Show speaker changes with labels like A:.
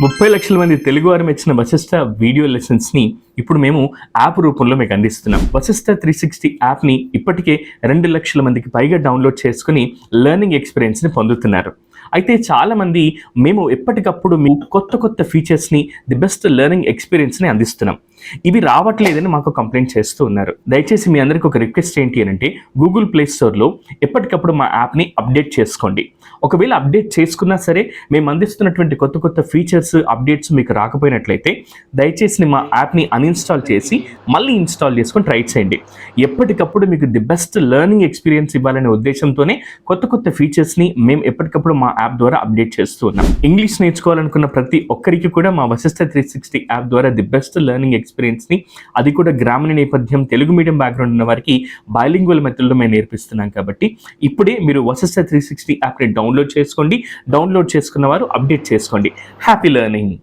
A: 30 లక్షల మంది తెలుగువారు మెచ్చిన వశిష్ట వీడియో లెసన్స్ని ఇప్పుడు మేము యాప్ రూపంలో మీకు అందిస్తున్నాం. వశిష్ట 360 యాప్ని ఇప్పటికే 2 లక్షల మందికి పైగా డౌన్లోడ్ చేసుకుని లెర్నింగ్ ఎక్స్పీరియన్స్ని పొందుతున్నారు. అయితే చాలామంది మేము ఎప్పటికప్పుడు మీ కొత్త ఫీచర్స్ని, ది బెస్ట్ లెర్నింగ్ ఎక్స్పీరియన్స్ని అందిస్తున్నాం, ఇవి రావట్లేదని మాకు కంప్లైంట్ చేస్తూ ఉన్నారు. దయచేసి మీ అందరికీ ఒక రిక్వెస్ట్ ఏంటి అంటే, గూగుల్ ప్లే స్టోర్లో ఎప్పటికప్పుడు మా యాప్ని అప్డేట్ చేసుకోండి. ఒకవేళ అప్డేట్ చేసుకున్నా సరే మేము అందిస్తున్నటువంటి కొత్త ఫీచర్స్, అప్డేట్స్ మీకు రాకపోయినట్లయితే దయచేసి మా యాప్ని అన్ఇన్స్టాల్ చేసి మళ్ళీ ఇన్స్టాల్ చేసుకొని ట్రై చేయండి. ఎప్పటికప్పుడు మీకు ది బెస్ట్ లెర్నింగ్ ఎక్స్పీరియన్స్ ఇవ్వాలనే ఉద్దేశంతోనే కొత్త ఫీచర్స్ని మేము ఎప్పటికప్పుడు మా యాప్ ద్వారా అప్డేట్ చేస్తూ ఉన్నాం. ఇంగ్లీష్ నేర్చుకోవాలనుకున్న ప్రతి ఒక్కరికి కూడా మా వశిష్ట 360 యాప్ ద్వారా ది బెస్ట్ లెర్నింగ్ ఎక్స్పీరియన్స్ని, అది కూడా గ్రామీణ నేపథ్యం, తెలుగు మీడియం బ్యాక్గ్రౌండ్ ఉన్న వారికి బైలింగ్వల్ మెథడ్లో మేము నేర్పిస్తున్నాం. కాబట్టి ఇప్పుడే మీరు వశిష్ట 360 యాప్ని డౌన్లోడ్ చేసుకున్న వారు అప్డేట్ చేసుకోండి. Happy learning.